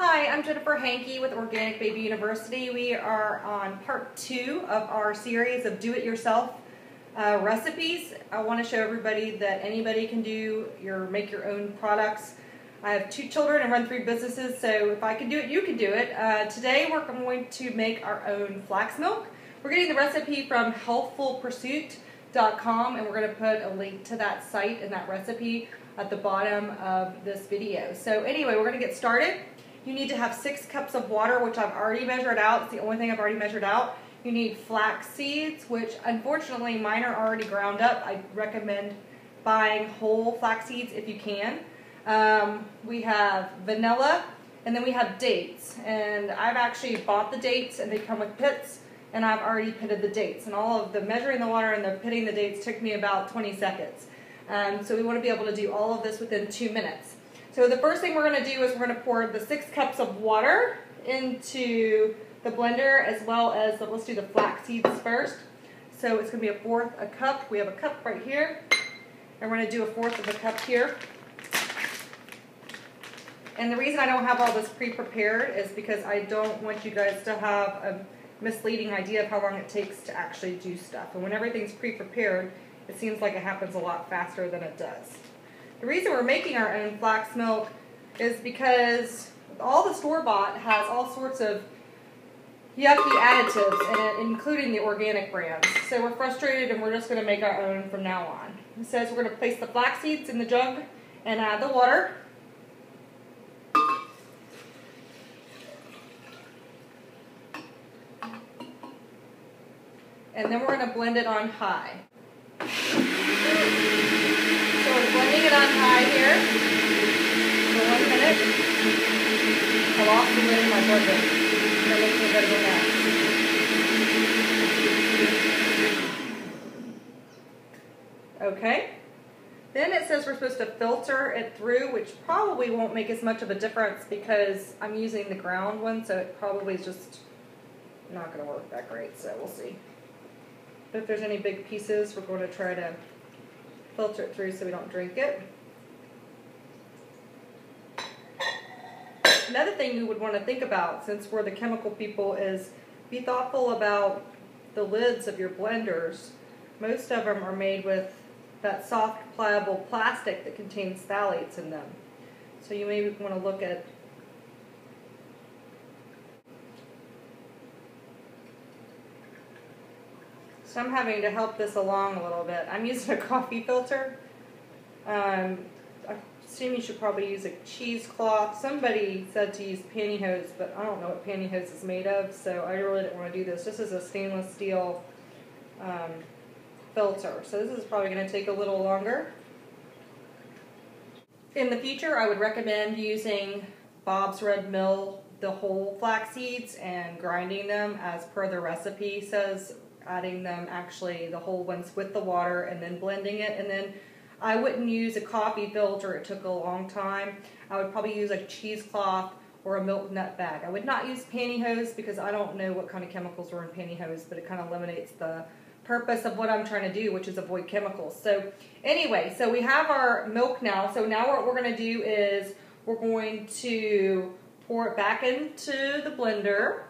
Hi, I'm Jennifer Hankey with Organic Baby University. We are on part 2 of our series of do-it-yourself recipes. I want to show everybody that anybody can make your own products. I have 2 children and run 3 businesses, so if I can do it, you can do it. Today we're going to make our own flax milk. We're getting the recipe from healthfulpursuit.com, and we're going to put a link to that site and that recipe at the bottom of this video. So anyway, we're going to get started. You need to have 6 cups of water, which I've already measured out. It's the only thing I've already measured out. You need flax seeds, which unfortunately mine are already ground up. I recommend buying whole flax seeds if you can. We have vanilla, and then we have dates. And I've actually bought the dates, and they come with pits, and I've already pitted the dates. And all of the measuring the water and the pitting the dates took me about 20 seconds. So we want to be able to do all of this within 2 minutes. So the first thing we're going to do is we're going to pour the 6 cups of water into the blender, as well as, let's do the flax seeds first. So it's going to be a cup. We have a cup right here, and we're going to do a 1/4 of a cup here. And the reason I don't have all this pre-prepared is because I don't want you guys to have a misleading idea of how long it takes to actually do stuff. And when everything's pre-prepared, it seems like it happens a lot faster than it does. The reason we're making our own flax milk is because all the store-bought has all sorts of yucky additives in it, including the organic brands. So we're frustrated, and we're just going to make our own from now on. It says we're going to place the flax seeds in the jug and add the water. And then we're going to blend it on high. So we're blending it on high here for 1 minute. I lost the lid in my blender. That makes me a bit of a mess. Okay. Then it says we're supposed to filter it through, which probably won't make as much of a difference because I'm using the ground one, so it probably is just not going to work that great, so we'll see. But if there's any big pieces, we're going to try to filter it through so we don't drink it. Another thing you would want to think about, since we're the chemical people, is be thoughtful about the lids of your blenders. Most of them are made with that soft, pliable plastic that contains phthalates in them. So you may want to look at So I'm having to help this along a little bit. I'm using a coffee filter. I assume you should probably use a cheesecloth. Somebody said to use pantyhose, but I don't know what pantyhose is made of, so I really didn't want to do this. This is a stainless steel filter, so this is probably going to take a little longer. In the future, I would recommend using Bob's Red Mill, the whole flax seeds, and grinding them as per the recipe says, adding them actually the whole ones with the water and then blending it. And then I wouldn't use a coffee filter, it took a long time. I would probably use a cheesecloth or a milk nut bag. I would not use pantyhose because I don't know what kind of chemicals are in pantyhose, but it kind of eliminates the purpose of what I'm trying to do, which is avoid chemicals. So anyway, so we have our milk now. So now what we're going to do is we're going to pour it back into the blender.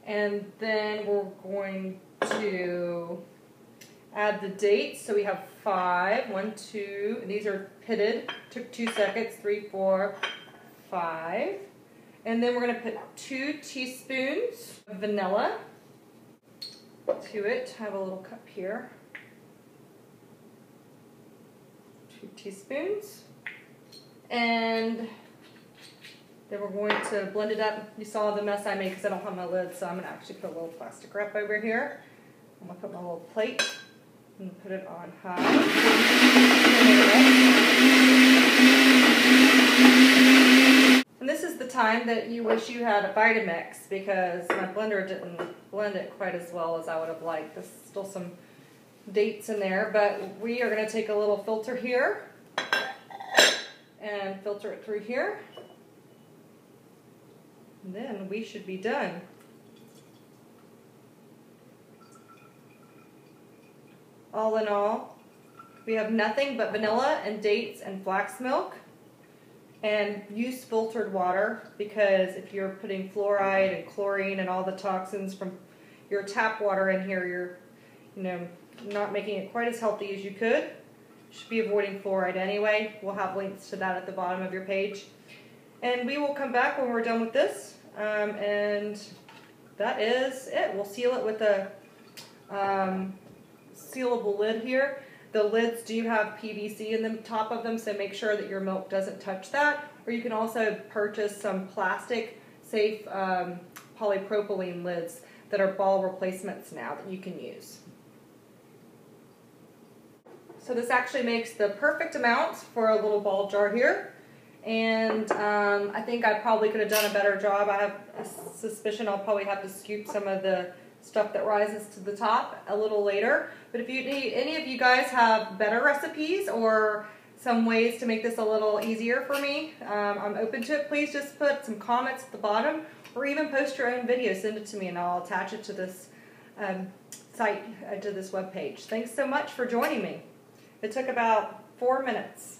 And then we're going to add the dates. So we have 5, 1, 2, and these are pitted. Took 2 seconds, 3, 4, 5. And then we're going to put 2 teaspoons of vanilla to it. I have a little cup here. 2 teaspoons. And then we're going to blend it up. You saw the mess I made because I don't have my lid, so I'm going to actually put a little plastic wrap over here. I'm going to put my little plate and put it on high. And this is the time that you wish you had a Vitamix because my blender didn't blend it quite as well as I would have liked. There's still some dates in there, but we are going to take a little filter here and filter it through here. And then we should be done. All in all, We have nothing but vanilla and dates and flax milk. And use filtered water, because if you're putting fluoride and chlorine and all the toxins from your tap water in here, you're not making it quite as healthy as you could. You should be avoiding fluoride anyway. We'll have links to that at the bottom of your page. And we will come back when we're done with this. And that is it. We'll seal it with a sealable lid here. The lids do have PVC in the top of them, so make sure that your milk doesn't touch that. Or you can also purchase some plastic safe polypropylene lids that are ball replacements now that you can use. So this actually makes the perfect amount for a little ball jar here. And I think I probably could have done a better job. I have a suspicion I'll probably have to scoop some of the stuff that rises to the top a little later. But if any of you guys have better recipes or some ways to make this a little easier for me, I'm open to it. Please just put some comments at the bottom, or even post your own video. Send it to me and I'll attach it to this site, to this webpage. Thanks so much for joining me. It took about 4 minutes.